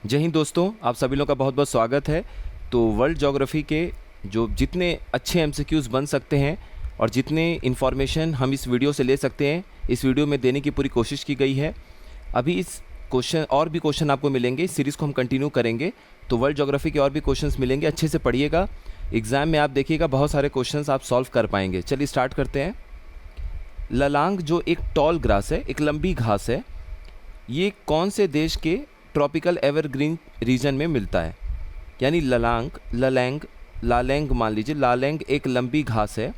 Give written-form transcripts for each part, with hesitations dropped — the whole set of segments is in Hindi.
जय हिंद दोस्तों, आप सभी लोगों का बहुत बहुत स्वागत है। तो वर्ल्ड ज्योग्राफी के जो जितने अच्छे एमसीक्यूज़ बन सकते हैं और जितने इन्फॉर्मेशन हम इस वीडियो से ले सकते हैं, इस वीडियो में देने की पूरी कोशिश की गई है। अभी इस क्वेश्चन और भी क्वेश्चन आपको मिलेंगे, इस सीरीज़ को हम कंटिन्यू करेंगे, तो वर्ल्ड ज्योग्राफी के और भी क्वेश्चंस मिलेंगे। अच्छे से पढ़िएगा, एग्ज़ाम में आप देखिएगा बहुत सारे क्वेश्चंस आप सॉल्व कर पाएंगे। चलिए स्टार्ट करते हैं। ललांग जो एक टॉल ग्रास है, एक लंबी घास है, ये कौन से देश के ट्रॉपिकल एवरग्रीन रीजन में मिलता है? यानी लालैंग मान लीजिए, लालैंग एक लंबी घास है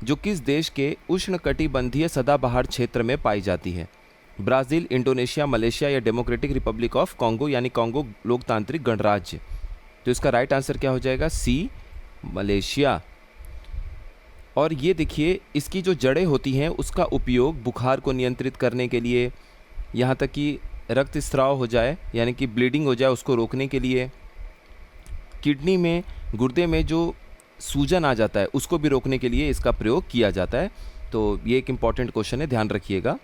जो किस देश के उष्णकटिबंधीय सदाबहार क्षेत्र में पाई जाती है? ब्राज़ील, इंडोनेशिया, मलेशिया या डेमोक्रेटिक रिपब्लिक ऑफ कॉन्गो यानी कॉन्गो लोकतांत्रिक गणराज्य। तो इसका राइट आंसर क्या हो जाएगा? सी, मलेशिया। और ये देखिए, इसकी जो जड़ें होती हैं उसका उपयोग बुखार को नियंत्रित करने के लिए, यहाँ तक कि रक्त स्राव हो जाए यानी कि ब्लीडिंग हो जाए उसको रोकने के लिए, किडनी में, गुर्दे में जो सूजन आ जाता है उसको भी रोकने के लिए इसका प्रयोग किया जाता है। तो ये एक इम्पॉर्टेंट क्वेश्चन है, ध्यान रखिएगा।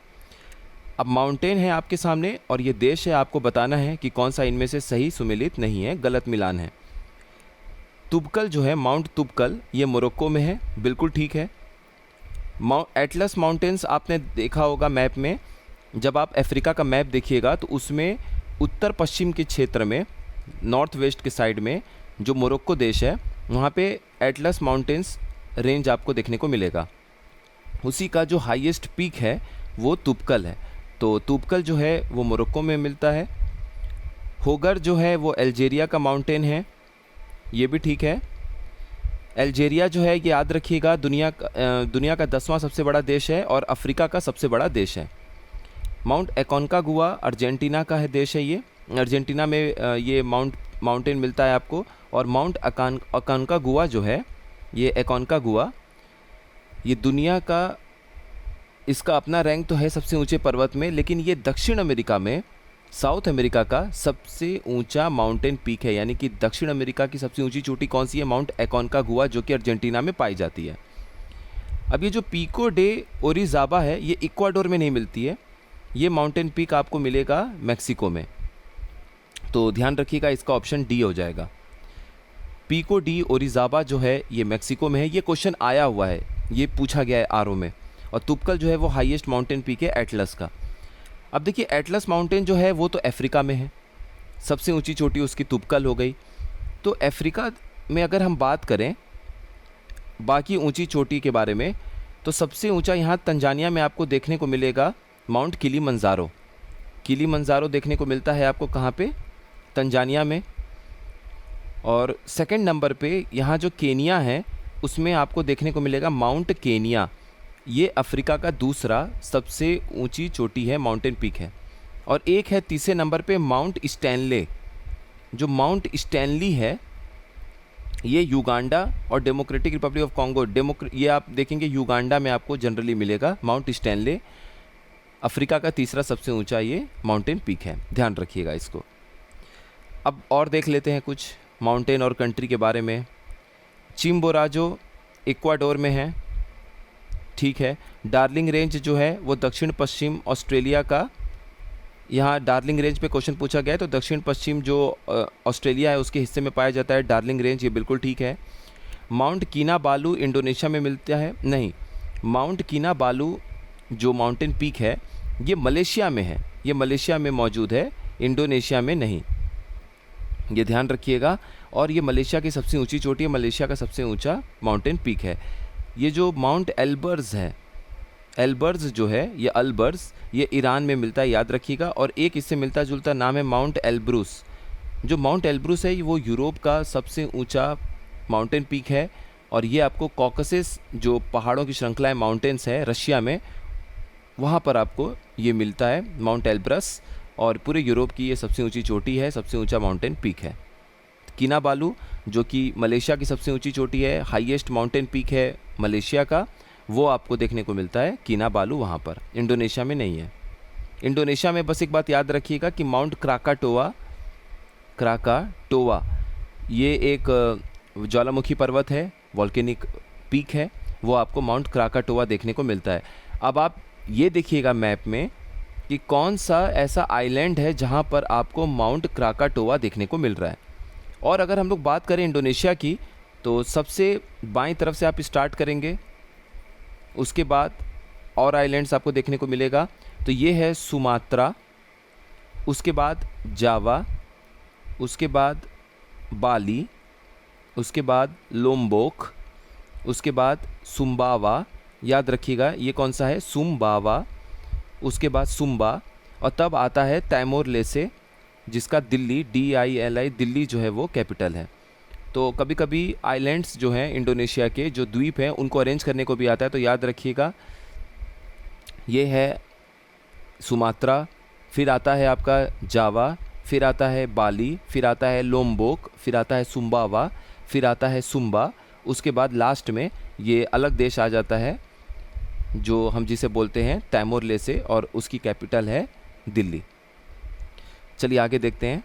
अब माउंटेन है आपके सामने और ये देश है, आपको बताना है कि कौन सा इनमें से सही सुमेलित नहीं है, गलत मिलान है। तुबकल जो है, माउंट तुबकल, ये मोरक्को में है, बिल्कुल ठीक है। एटलस माउंटेन्स आपने देखा होगा मैप में, जब आप अफ्रीका का मैप देखिएगा तो उसमें उत्तर पश्चिम के क्षेत्र में, नॉर्थ वेस्ट के साइड में जो मोरक्को देश है, वहाँ पे एटलस माउंटेन्स रेंज आपको देखने को मिलेगा। उसी का जो हाईएस्ट पीक है वो तुबकल है। तो तुबकल जो है वो मोरक्को में मिलता है। होगर जो है वो अल्जीरिया का माउंटेन है, ये भी ठीक है। अल्जीरिया जो है, ये याद रखिएगा, दुनिया का 10वां सबसे बड़ा देश है और अफ्रीका का सबसे बड़ा देश है। माउंट एकोनकागुआ अर्जेंटीना का है देश है, ये अर्जेंटीना में ये माउंटेन मिलता है आपको। और माउंट अकोनकागुआ जो है, ये एकोनकागुआ, ये दुनिया का, इसका अपना रैंक तो है सबसे ऊंचे पर्वत में, लेकिन ये दक्षिण अमेरिका में, साउथ अमेरिका का सबसे ऊंचा माउंटेन पीक है। यानी कि दक्षिण अमेरिका की सबसे ऊंची चोटी कौन सी है? माउंट एकोनकागुआ, जो कि अर्जेंटीना में पाई जाती है। अब ये जो पिको डे ओरिज़ाबा है, ये इक्वाडोर में नहीं मिलती है, ये माउंटेन पीक आपको मिलेगा मैक्सिको में। तो ध्यान रखिएगा, इसका ऑप्शन डी हो जाएगा। पिको डी ओरिज़ाबा जो है ये मैक्सिको में है। ये क्वेश्चन आया हुआ है, ये पूछा गया है आरओ में। और तुबकल जो है वो हाईएस्ट माउंटेन पीक है एटलस का। अब देखिए, एटलस माउंटेन जो है वो तो अफ्रीका में है, सबसे ऊंची चोटी उसकी तुबकल हो गई। तो अफ्रीका में अगर हम बात करें बाकी ऊंची चोटी के बारे में, तो सबसे ऊंचा यहाँ तंजानिया में आपको देखने को मिलेगा माउंट किलीमंजारो। किलीमंजारो देखने को मिलता है आपको कहाँ पे? तंजानिया में। और सेकंड नंबर पे यहाँ जो केनिया है उसमें आपको देखने को मिलेगा माउंट केनिया। ये अफ्रीका का दूसरा सबसे ऊंची चोटी है, माउंटेन पीक है। और एक है तीसरे नंबर पे माउंट स्टैनले। जो माउंट स्टैनली है ये युगांडा और डेमोक्रेटिक रिपब्लिक ऑफ कॉन्गो, ये आप देखेंगे युगांडा में आपको जनरली मिलेगा माउंट स्टैनले। अफ्रीका का तीसरा सबसे ऊंचा ये माउंटेन पीक है, ध्यान रखिएगा इसको। अब और देख लेते हैं कुछ माउंटेन और कंट्री के बारे में। चिम्बोराजो इक्वाडोर में है, ठीक है। डार्लिंग रेंज जो है वो दक्षिण पश्चिम ऑस्ट्रेलिया का, यहाँ डार्लिंग रेंज पे क्वेश्चन पूछा गया है, तो दक्षिण पश्चिम जो ऑस्ट्रेलिया है उसके हिस्से में पाया जाता है डार्लिंग रेंज, ये बिल्कुल ठीक है। माउंट किनाबालू इंडोनेशिया में मिलता है, नहीं, माउंट किनाबालू जो माउंटेन पीक है ये मलेशिया में है, ये मलेशिया में मौजूद है, इंडोनेशिया में नहीं, ये ध्यान रखिएगा। और ये मलेशिया की सबसे ऊंची चोटी है, मलेशिया का सबसे ऊंचा माउंटेन पीक है। ये जो माउंट एल्बर्ज है, एल्बर्ज जो है, ये अल्बर्ज, ये ईरान में मिलता है, याद रखिएगा। और एक इससे मिलता जुलता नाम है माउंट एल्ब्रूस। जो माउंट एल्ब्रूस है वो यूरोप का सबसे ऊंचा माउंटेन पीक है। और ये आपको कॉकसेस जो पहाड़ों की श्रृंखला है, माउंटेन्स है रशिया में, वहाँ पर आपको ये मिलता है माउंट एल्ब्रस। और पूरे यूरोप की ये सबसे ऊंची चोटी है, सबसे ऊंचा माउंटेन पीक है। किनाबालू जो कि मलेशिया की सबसे ऊंची चोटी है, हाईएस्ट माउंटेन पीक है मलेशिया का, वो आपको देखने को मिलता है किनाबालू वहाँ पर, इंडोनेशिया में नहीं है। इंडोनेशिया में बस एक बात याद रखिएगा कि माउंट क्राकाटोआ ये एक ज्वालामुखी पर्वत है, वॉल्केनिक पीक है, वो आपको माउंट क्राकाटोआ देखने को मिलता है। अब आप ये देखिएगा मैप में कि कौन सा ऐसा आइलैंड है जहाँ पर आपको माउंट क्राकाटोआ देखने को मिल रहा है। और अगर हम लोग बात करें इंडोनेशिया की, तो सबसे बाईं तरफ से आप स्टार्ट करेंगे, उसके बाद और आइलैंड्स आपको देखने को मिलेगा। तो ये है सुमात्रा, उसके बाद जावा, उसके बाद बाली, उसके बाद लोम्बोक, उसके बाद सुम्बावा, याद रखिएगा ये कौन सा है, सुम्बावा, उसके बाद सुम्बा, और तब आता है तैमोर लेसे, जिसका दिल्ली, DILI, दिल्ली जो है वो कैपिटल है। तो कभी कभी आइलैंड्स जो हैं इंडोनेशिया के, जो द्वीप हैं, उनको अरेंज करने को भी आता है। तो याद रखिएगा ये है सुमात्रा, फिर आता है आपका जावा, फिर आता है बाली, फिर आता है लोम्बोक, फिर आता है सुम्बावा, फिर आता है सुम्बा, उसके बाद लास्ट में ये अलग देश आ जाता है जो हम जिसे बोलते हैं तैमोर लेसे, और उसकी कैपिटल है दिल्ली। चलिए आगे देखते हैं।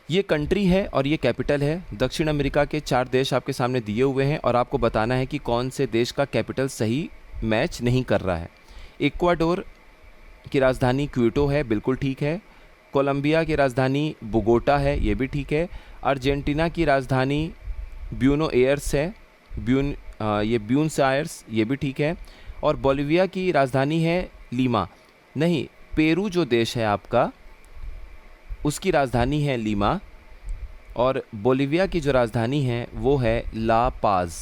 ये कंट्री है और ये कैपिटल है। दक्षिण अमेरिका के 4 देश आपके सामने दिए हुए हैं और आपको बताना है कि कौन से देश का कैपिटल सही मैच नहीं कर रहा है। इक्वाडोर की राजधानी क्विटो है, बिल्कुल ठीक है। कोलंबिया की राजधानी बोगोटा है, ये भी ठीक है। अर्जेंटीना की राजधानी ब्यूनो एयर्स है, ये ब्यूनस आयर्स, ये भी ठीक है। और बोलिविया की राजधानी है लीमा, नहीं, पेरू जो देश है आपका, उसकी राजधानी है लीमा, और बोलिविया की जो राजधानी है वो है ला पाज।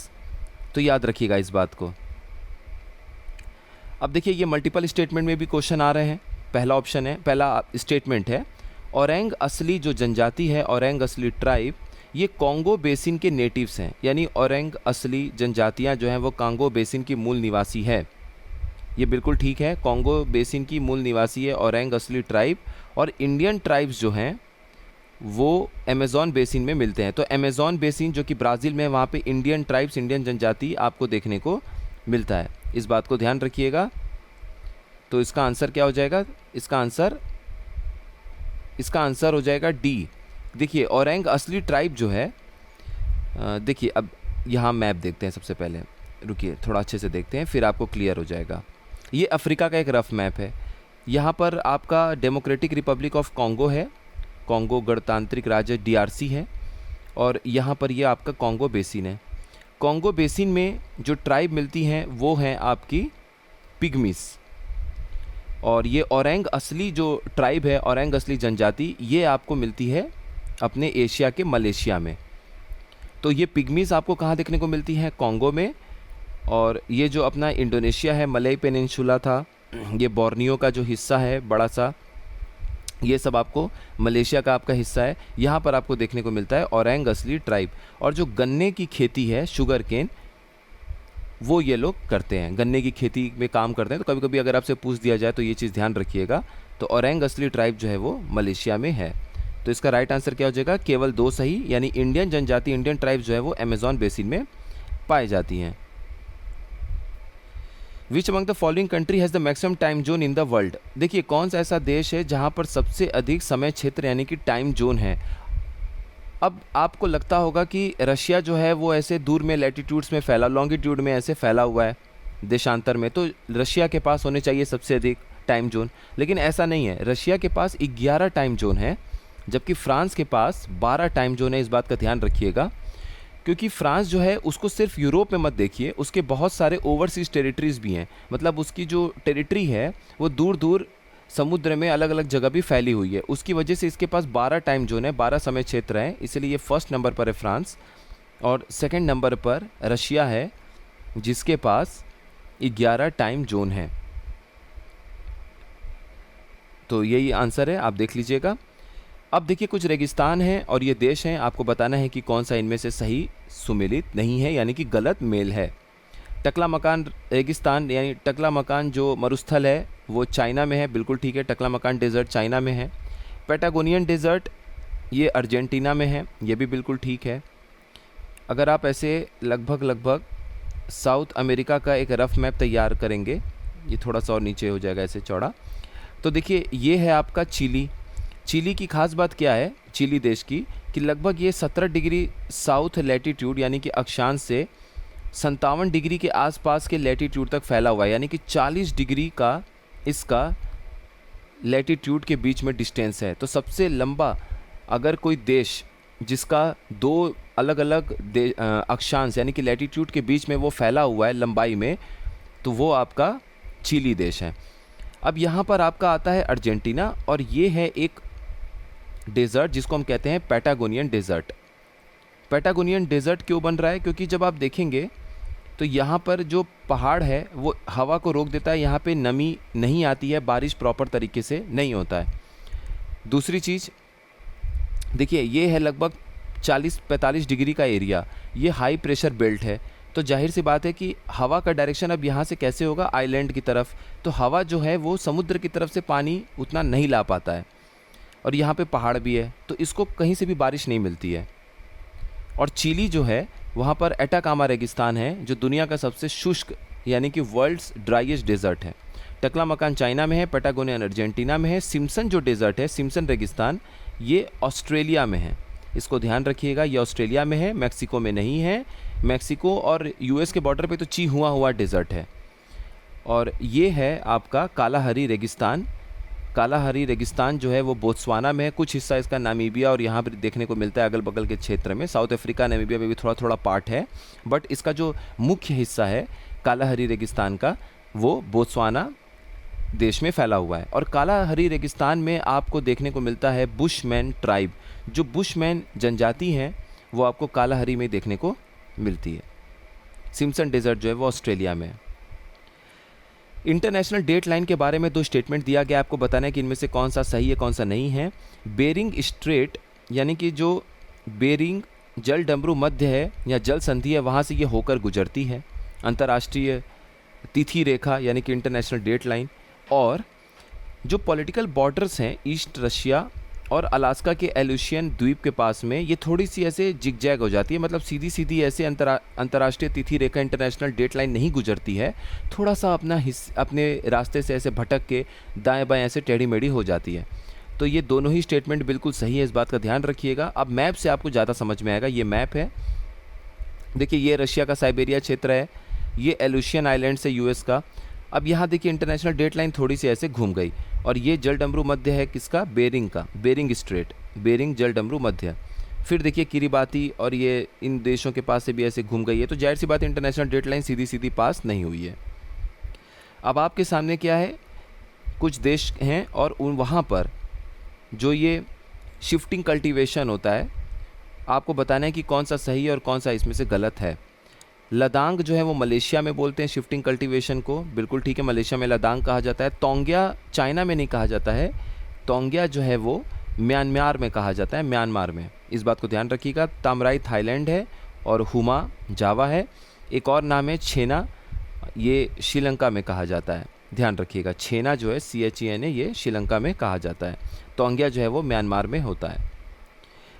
तो याद रखिएगा इस बात को। अब देखिए ये मल्टीपल स्टेटमेंट में भी क्वेश्चन आ रहे हैं। पहला ऑप्शन है, पहला स्टेटमेंट है, ओरेंग असली जो जनजाति है, ओरेंग असली ट्राइब, ये कॉन्गो बेसिन के नेटिव्स हैं, यानी ओरेंग असली जनजातियां जो हैं वो कॉन्गो बेसिन की मूल निवासी है। ये बिल्कुल ठीक है, कॉन्गो बेसिन की मूल निवासी है ओरेंग असली ट्राइब। और इंडियन ट्राइब्स जो हैं वो अमेज़ॉन बेसिन में मिलते हैं। तो अमेज़ॉन बेसिन जो कि ब्राज़ील में है, वहाँ पे इंडियन ट्राइब्स, इंडियन जनजाति आपको देखने को मिलता है। इस बात को ध्यान रखिएगा। तो इसका आंसर क्या हो जाएगा, इसका आंसर हो जाएगा डी। देखिए ओरेंग असली ट्राइब जो है, देखिए अब यहाँ मैप देखते हैं सबसे पहले, रुकिए थोड़ा अच्छे से देखते हैं फिर आपको क्लियर हो जाएगा। ये अफ्रीका का एक रफ मैप है। यहाँ पर आपका डेमोक्रेटिक रिपब्लिक ऑफ कॉन्गो है, कॉन्गो गणतांत्रिक राज्य DRC है, और यहाँ पर ये आपका कॉन्गो बेसिन है। कॉन्गो बेसिन में जो ट्राइब मिलती हैं वो हैं आपकी पिग्मीज, और ये ओरेंग असली जो ट्राइब है, ओरेंग असली जनजाति, ये आपको मिलती है अपने एशिया के मलेशिया में। तो ये पिग्मीज आपको कहाँ देखने को मिलती हैं, कॉन्गो में। और ये जो अपना इंडोनेशिया है, मलय पेनिनसुला था, ये बोर्नियो का जो हिस्सा है बड़ा सा, ये सब आपको मलेशिया का आपका हिस्सा है। यहाँ पर आपको देखने को मिलता है ओरेंग असली ट्राइब। और जो गन्ने की खेती है, शुगर केन, वो ये लोग करते हैं, गन्ने की खेती में काम करते हैं। तो कभी कभी अगर आपसे पूछ दिया जाए तो ये चीज़ ध्यान रखिएगा। तो ओरेंग असली ट्राइब जो है वो मलेशिया में है। तो इसका राइट आंसर क्या हो जाएगा, केवल 2 सही, यानी इंडियन जनजाति, इंडियन ट्राइब जो है वो अमेज़ॉन बेसिन में पाई जाती हैं। Which among the following country has the maximum time zone in the world. देखिए कौन सा ऐसा देश है जहाँ पर सबसे अधिक समय क्षेत्र यानी कि टाइम जोन है। अब आपको लगता होगा कि रशिया जो है वो ऐसे दूर में लैटिट्यूड्स में फैला, लॉन्गिट्यूड में ऐसे फैला हुआ है देशांतर में, तो रशिया के पास होने चाहिए सबसे अधिक टाइम जोन, लेकिन ऐसा नहीं है। रशिया के पास 11 टाइम जोन है, जबकि फ्रांस के पास 12 टाइम जोन है। इस बात का ध्यान रखिएगा, क्योंकि फ्रांस जो है उसको सिर्फ यूरोप में मत देखिए, उसके बहुत सारे ओवरसीज टेरिटरीज भी हैं। मतलब उसकी जो टेरिटरी है वो दूर दूर समुद्र में अलग अलग जगह भी फैली हुई है। उसकी वजह से इसके पास 12 टाइम जोन है, 12 समय क्षेत्र हैं। इसलिए ये फर्स्ट नंबर पर है फ्रांस, और सेकंड नंबर पर रशिया है जिसके पास 11 टाइम जोन है। तो यही आंसर है, आप देख लीजिएगा। अब देखिए कुछ रेगिस्तान हैं और ये देश हैं, आपको बताना है कि कौन सा इनमें से सही सुमेलित नहीं है, यानी कि गलत मेल है। टकलामकान रेगिस्तान, यानी टकलामकान जो मरुस्थल है वो चाइना में है, बिल्कुल ठीक है। टकलामकान डेजर्ट चाइना में है। पैटागोनियन डेजर्ट ये अर्जेंटीना में है, ये भी बिल्कुल ठीक है। अगर आप ऐसे लगभग साउथ अमेरिका का एक रफ मैप तैयार करेंगे, ये थोड़ा सा और नीचे हो जाएगा ऐसे चौड़ा, तो देखिए ये है आपका चिली। चिली की खास बात क्या है चिली देश की, कि लगभग ये 17 डिग्री साउथ लैटीट्यूड यानी कि अक्षांश से 57 डिग्री के आसपास के लैटीट्यूड तक फैला हुआ है, यानी कि 40 डिग्री का इसका लैटीट्यूड के बीच में डिस्टेंस है। तो सबसे लंबा अगर कोई देश जिसका दो अलग अलग अक्षांश यानी कि लैटीट्यूड के बीच में वो फैला हुआ है लंबाई में, तो वो आपका चिली देश है। अब यहाँ पर आपका आता है अर्जेंटीना, और ये है एक डेज़र्ट जिसको हम कहते हैं पैटागोनियन डेज़र्ट। पैटागोनियन डेज़र्ट क्यों बन रहा है? क्योंकि जब आप देखेंगे तो यहाँ पर जो पहाड़ है वो हवा को रोक देता है, यहाँ पे नमी नहीं आती है, बारिश प्रॉपर तरीके से नहीं होता है। दूसरी चीज़ देखिए, ये है लगभग 40-45 डिग्री का एरिया, ये हाई प्रेशर बेल्ट है, तो जाहिर सी बात है कि हवा का डायरेक्शन अब यहाँ से कैसे होगा? आइलैंड की तरफ। तो हवा जो है वो समुद्र की तरफ से पानी उतना नहीं ला पाता है, और यहाँ पे पहाड़ भी है, तो इसको कहीं से भी बारिश नहीं मिलती है। और चिली जो है वहाँ पर एटाकामा रेगिस्तान है, जो दुनिया का सबसे शुष्क यानी कि वर्ल्ड्स ड्राइएस्ट डेजर्ट है। टकलामकान चाइना में है, पैटागोनियन अर्जेंटीना में है, सिम्पसन जो डेजर्ट है, सिम्पसन रेगिस्तान, ये ऑस्ट्रेलिया में है। इसको ध्यान रखिएगा, ये ऑस्ट्रेलिया में है, मैक्सिको में नहीं है। मैक्सिको और यूएस के बॉर्डर पे तो चिहुआहुआ डेजर्ट है। और ये है आपका कालाहरी रेगिस्तान। कालाहरी रेगिस्तान जो है वो बोत्सवाना में है, कुछ हिस्सा इसका नामीबिया और यहाँ पर देखने को मिलता है अगल बगल के क्षेत्र में। साउथ अफ्रीका, नामीबिया में भी थोड़ा थोड़ा पार्ट है, बट इसका जो मुख्य हिस्सा है कालाहरी रेगिस्तान का, वो बोत्सवाना देश में फैला हुआ है। और कालाहरी रेगिस्तान में आपको देखने को मिलता है बुशमैन ट्राइब। जो बुशमैन जनजाति हैं वो आपको कालाहरी में देखने को मिलती है। सिम्पसन डेजर्ट जो है वो ऑस्ट्रेलिया में है। इंटरनेशनल डेट लाइन के बारे में 2 स्टेटमेंट दिया गया, आपको बताना है कि इनमें से कौन सा सही है कौन सा नहीं है। बेरिंग स्ट्रेट यानी कि जो बेरिंग जल डमरू मध्य है या जल संधि है, वहाँ से ये होकर गुजरती है। अंतर्राष्ट्रीय तिथि रेखा यानी कि इंटरनेशनल डेट लाइन। और जो पॉलिटिकल बॉर्डर्स हैं ईस्ट रशिया और अलास्का के एलुशियन द्वीप के पास में, ये थोड़ी सी ऐसे जिगजैग हो जाती है, मतलब सीधी सीधी ऐसे अंतर्राष्ट्रीय तिथि रेखा इंटरनेशनल डेट लाइन नहीं गुजरती है, थोड़ा सा अपने रास्ते से ऐसे भटक के दाएं बाएं ऐसे टेढ़ी मेढ़ी हो जाती है। तो ये दोनों ही स्टेटमेंट बिल्कुल सही है, इस बात का ध्यान रखिएगा। अब मैप से आपको ज़्यादा समझ में आएगा। ये मैप है, देखिए ये रशिया का साइबेरिया क्षेत्र है, ये एलुशियन आइलैंड से यूएस का। अब यहाँ देखिए इंटरनेशनल डेट लाइन थोड़ी सी ऐसे घूम गई, और ये जल डमरू मध्य है किसका? बेरिंग का, बेरिंग स्ट्रेट, बेरिंग जल डमरू मध्य। फिर देखिए किरिबाती और ये इन देशों के पास से भी ऐसे घूम गई है, तो जाहिर सी बात इंटरनेशनल डेट लाइन सीधी सीधी पास नहीं हुई है। अब आपके सामने क्या है, कुछ देश हैं और उन वहाँ पर जो ये शिफ्टिंग कल्टीवेशन होता है, आपको बताना है कि कौन सा सही है और कौन सा इसमें से गलत है। लदांग जो है वो मलेशिया में बोलते हैं शिफ्टिंग कल्टीवेशन को, बिल्कुल ठीक है, मलेशिया में लदांग कहा जाता है। तोंगिया चाइना में नहीं कहा जाता है, तोंगिया जो है वो म्यांमार में कहा जाता है, म्यांमार में, इस बात को ध्यान रखिएगा। तामराई थाईलैंड है और हुमा जावा है। एक और नाम है छेना, ये श्रीलंका में कहा जाता है, ध्यान रखिएगा। छेना जो है CHENA, ये श्रीलंका में कहा जाता है। तोंगिया जो है वो म्यांमार में होता है।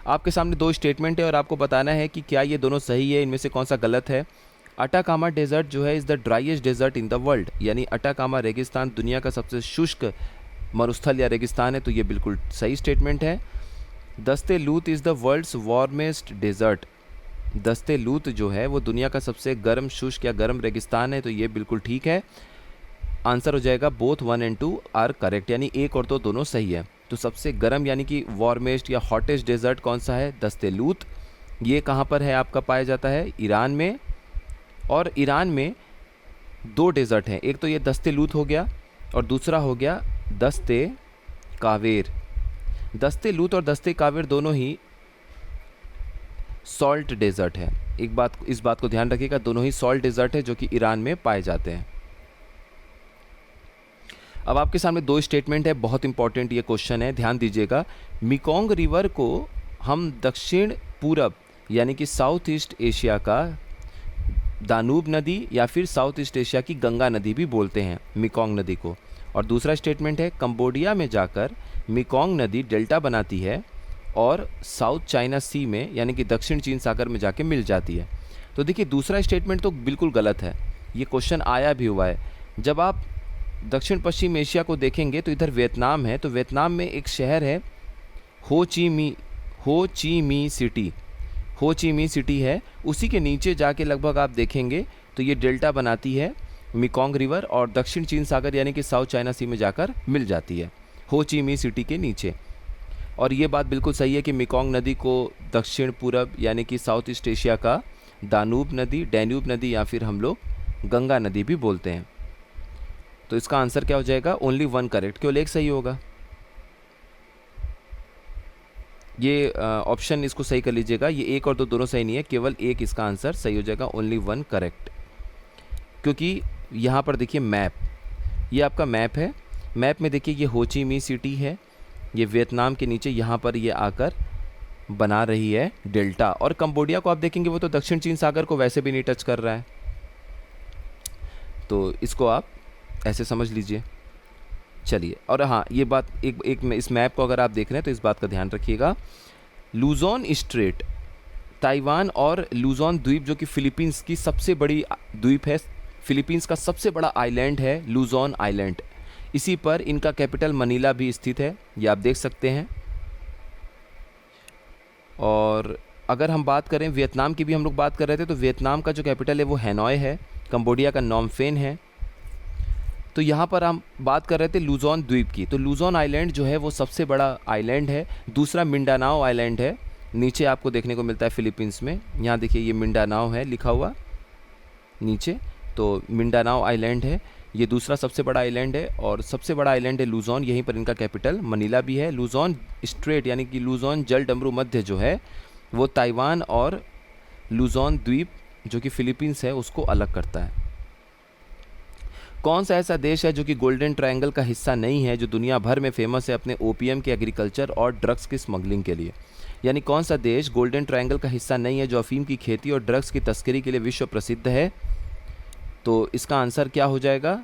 आपके सामने 2 स्टेटमेंट है और आपको बताना है कि क्या ये दोनों सही है, इनमें से कौन सा गलत है। अटाकामा डेजर्ट जो है is the driest desert in the world, यानी अटाकामा रेगिस्तान दुनिया का सबसे शुष्क मरुस्थल या रेगिस्तान है, तो ये बिल्कुल सही स्टेटमेंट है। Dasht e Lut is the world's warmest desert, Dasht e Lut जो है वो दुनिया का सबसे गर्म शुष्क या गर्म रेगिस्तान है, तो ये बिल्कुल ठीक है। आंसर हो जाएगा बोथ 1 और 2 आर करेक्ट, यानी 1 और 2 दोनों सही है। तो सबसे गर्म यानी कि वार्मेस्ट या हॉटेस्ट डेजर्ट कौन सा है? दस्ते लूत। ये कहाँ पर है आपका? पाया जाता है ईरान में, और ईरान में 2 डेजर्ट हैं, एक तो ये दस्ते लूत हो गया और दूसरा हो गया दस्ते कावेर। दस्ते लूत और दस्ते कावेर दोनों ही सॉल्ट डेजर्ट है। इस बात को ध्यान रखिएगा, दोनों ही सॉल्ट डेजर्ट है जो कि ईरान में पाए जाते हैं। अब आपके सामने 2 स्टेटमेंट है, बहुत इंपॉर्टेंट ये क्वेश्चन है, ध्यान दीजिएगा। मेकोंग रिवर को हम दक्षिण पूरब यानी कि साउथ ईस्ट एशिया का दानूब नदी या फिर साउथ ईस्ट एशिया की गंगा नदी भी बोलते हैं मेकोंग नदी को। और दूसरा स्टेटमेंट है कंबोडिया में जाकर मेकोंग नदी डेल्टा बनाती है और साउथ चाइना सी में यानी कि दक्षिण चीन सागर में जाके मिल जाती है। तो देखिए दूसरा स्टेटमेंट तो बिल्कुल गलत है, ये क्वेश्चन आया भी हुआ है। जब आप दक्षिण पश्चिम एशिया को देखेंगे तो इधर वियतनाम है, तो वियतनाम में एक शहर है हो ची मी सिटी है, उसी के नीचे जाके लगभग आप देखेंगे तो ये डेल्टा बनाती है मेकोंग रिवर और दक्षिण चीन सागर यानी कि साउथ चाइना सी में जाकर मिल जाती है। हो ची मिन्ह सिटी के नीचे। और ये बात बिल्कुल सही है कि मेकोंग नदी को दक्षिण पूरब यानी कि साउथ ईस्ट एशिया का दानूब नदी, डैन्यूब नदी या फिर हम लोग गंगा नदी भी बोलते हैं। तो इसका आंसर क्या हो जाएगा? ओनली वन करेक्ट, केवल एक सही होगा। ये ऑप्शन इसको सही कर लीजिएगा, ये एक और दो दोनों सही नहीं है, केवल एक इसका आंसर सही हो जाएगा, ओनली वन करेक्ट। क्योंकि यहाँ पर देखिए मैप, ये आपका मैप है, मैप में देखिए ये हो ची मिन्ह सिटी है, ये वियतनाम के नीचे यहाँ पर ये आकर बना रही है डेल्टा। और कंबोडिया को आप देखेंगे वो तो दक्षिण चीन सागर को वैसे भी नहीं टच कर रहा है, तो इसको आप ऐसे समझ लीजिए। चलिए, और हाँ ये बात एक इस मैप को अगर आप देख रहे हैं तो इस बात का ध्यान रखिएगा, लूजोन स्ट्रेट, ताइवान और लूजोन द्वीप जो कि फिलीपींस की सबसे बड़ी द्वीप है, फिलीपींस का सबसे बड़ा आइलैंड है लूजोन आइलैंड, इसी पर इनका कैपिटल मनीला भी स्थित है, ये आप देख सकते हैं। और अगर हम बात करें वियतनाम की भी हम लोग बात कर रहे थे, तो वियतनाम का जो कैपिटल है वो हैनोई है, कंबोडिया का नॉम फेन है। तो यहाँ पर हम बात कर रहे थे लूजोन द्वीप की, तो लूजोन आइलैंड जो है वो सबसे बड़ा आइलैंड है। दूसरा मिंडानाओ आइलैंड है, नीचे आपको देखने को मिलता है फिलीपींस में, यहाँ देखिए ये मिंडानाओ है लिखा हुआ नीचे, तो मिंडानाओ आइलैंड है, ये दूसरा सबसे बड़ा आइलैंड है। और सबसे बड़ा आइलैंड है लूजोन, यहीं पर इनका कैपिटल मनीला भी है। लूजोन स्ट्रेट यानी कि लूजोन जल डमरू मध्य जो है वो ताइवान और लूजोन द्वीप जो कि फिलीपींस है उसको अलग करता है। कौन सा ऐसा देश है जो कि गोल्डन ट्रायंगल का हिस्सा नहीं है, जो दुनिया भर में फेमस है अपने ओपीएम के एग्रीकल्चर और ड्रग्स की स्मगलिंग के लिए? यानी कौन सा देश गोल्डन ट्रायंगल का हिस्सा नहीं है जो अफीम की खेती और ड्रग्स की तस्करी के लिए विश्व प्रसिद्ध है? तो इसका आंसर क्या हो जाएगा?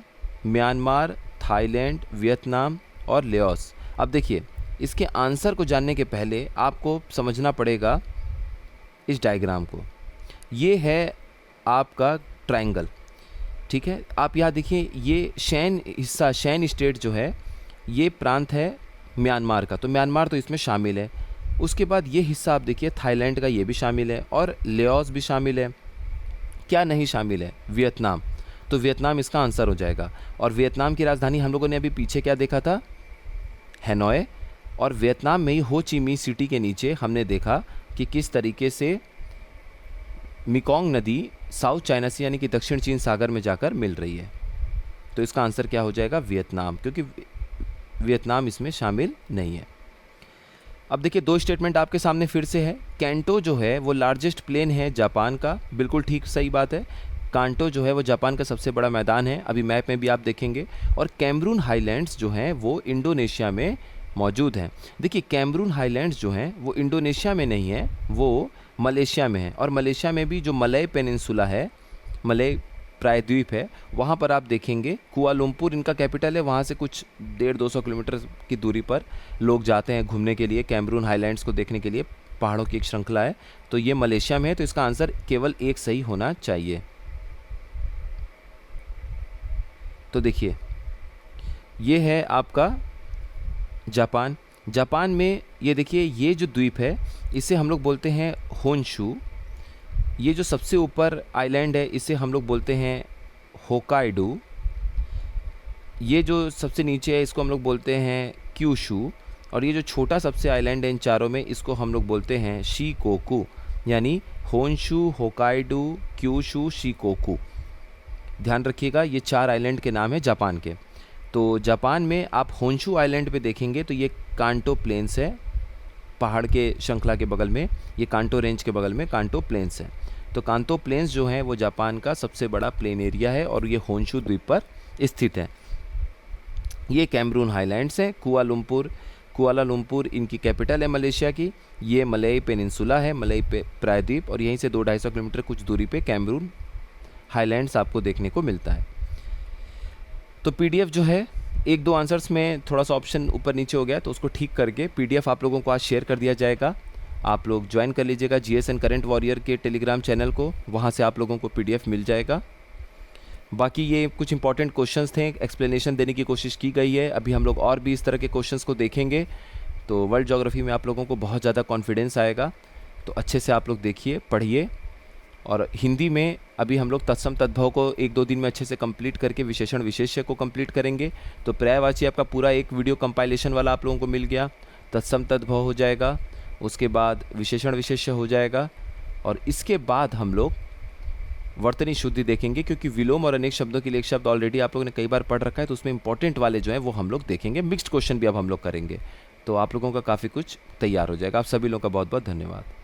म्यांमार, थाईलैंड, वियतनाम और लाओस। अब देखिए, इसके आंसर को जानने के पहले आपको समझना पड़ेगा इस डायग्राम को। ये है आपका ट्रायंगल, ठीक है। आप यहाँ देखिए, ये शैन हिस्सा, शैन स्टेट जो है ये प्रांत है म्यांमार का, तो म्यांमार तो इसमें शामिल है। उसके बाद ये हिस्सा आप देखिए थाईलैंड का, ये भी शामिल है, और लाओस भी शामिल है। क्या नहीं शामिल है? वियतनाम। तो वियतनाम इसका आंसर हो जाएगा। और वियतनाम की राजधानी हम लोगों ने अभी पीछे क्या देखा था? हैनोई। और वियतनाम में ही हो ची मिन्ह सिटी के नीचे हमने देखा कि किस तरीके से मेकोंग नदी साउथ चाइना सी यानी कि दक्षिण चीन सागर में जाकर मिल रही है। तो इसका आंसर क्या हो जाएगा? वियतनाम, क्योंकि वियतनाम इसमें शामिल नहीं है। अब देखिए, दो स्टेटमेंट आपके सामने फिर से है। कैंटो जो है वो लार्जेस्ट प्लेन है जापान का, बिल्कुल ठीक सही बात है। कांटो जो है वो जापान का सबसे बड़ा मैदान है, अभी मैप में भी आप देखेंगे। और कैमरून हाईलैंड्स जो हैं वो इंडोनेशिया में मौजूद हैं। देखिए, कैमरून हाईलैंड्स जो हैं वो इंडोनेशिया में नहीं है, वो मलेशिया में है। और मलेशिया में भी जो मलय पेनिनसुला है, मलय प्रायद्वीप है, वहाँ पर आप देखेंगे कुआलालंपुर इनका कैपिटल है, वहाँ से कुछ 150-200 किलोमीटर की दूरी पर लोग जाते हैं घूमने के लिए, कैमरून हाईलैंड्स को देखने के लिए। पहाड़ों की एक श्रृंखला है, तो ये मलेशिया में है, तो इसका आंसर केवल एक सही होना चाहिए। तो देखिए, ये है आपका जापान। जापान में ये देखिए, ये जो द्वीप है इसे हम लोग बोलते हैं होन्शु। ये जो सबसे ऊपर आइलैंड है इसे हम लोग बोलते हैं होकाइडो। ये जो सबसे नीचे है इसको हम लोग बोलते हैं क्यूशु। और ये जो छोटा सबसे आइलैंड है इन चारों में, इसको हम लोग बोलते हैं शिकोकू। यानी होन्शु, होकाइडो, क्यूशु, शिकोकू। ध्यान रखिएगा, ये 4 आइलैंड के नाम है जापान के। तो जापान में आप होन्शु आइलैंड पे देखेंगे तो ये कांटो प्लेन्स है, पहाड़ के श्रृंखला के बगल में, ये कांटो रेंज के बगल में कांटो प्लेन्स है। तो कांटो प्लेन्स जो हैं वो जापान का सबसे बड़ा प्लेन एरिया है और ये होन्शु द्वीप पर स्थित है। ये कैमरून हाईलैंड्स हैं। कुआलालंपुर इनकी कैपिटल है मलेशिया की। ये मलय पेनिनसुला है, मलय प्रायद्वीप, और यहीं से 200-250 किलोमीटर कुछ दूरी पे कैमरून हाईलैंड्स आपको देखने को मिलता है। तो पीडीएफ जो है, 1-2 आंसर्स में थोड़ा सा ऑप्शन ऊपर नीचे हो गया, तो उसको ठीक करके पीडीएफ आप लोगों को आज शेयर कर दिया जाएगा। आप लोग ज्वाइन कर लीजिएगा जीएस एंड करंट वॉरियर के टेलीग्राम चैनल को, वहाँ से आप लोगों को पीडीएफ मिल जाएगा। बाकी ये कुछ इंपॉर्टेंट क्वेश्चंस थे, एक्सप्लेनेशन देने की कोशिश की गई है। अभी हम लोग और भी इस तरह के क्वेश्चंस को देखेंगे, तो वर्ल्ड ज्योग्राफी में आप लोगों को बहुत ज़्यादा कॉन्फिडेंस आएगा। तो अच्छे से आप लोग देखिए, पढ़िए और हिंदी में अभी हम लोग तत्सम तद्भव को 1-2 दिन में अच्छे से कंप्लीट करके विशेषण विशेष्य को कंप्लीट करेंगे। तो पर्यायवाची आपका पूरा एक वीडियो कंपाइलेशन वाला आप लोगों को मिल गया। तत्सम तद्भव हो जाएगा, उसके बाद विशेषण विशेष्य हो जाएगा, और इसके बाद हम लोग वर्तनी शुद्धि देखेंगे, क्योंकि विलोम और अनेक शब्दों के लिए एक शब्द ऑलरेडी आप लोगों ने कई बार पढ़ रखा है, तो उसमें इंपॉर्टेंट वाले जो हैं वो हम लोग देखेंगे। मिक्स्ड क्वेश्चन भी अब हम लोग करेंगे, तो आप लोगों का काफ़ी कुछ तैयार हो जाएगा। आप सभी लोगों का बहुत बहुत धन्यवाद।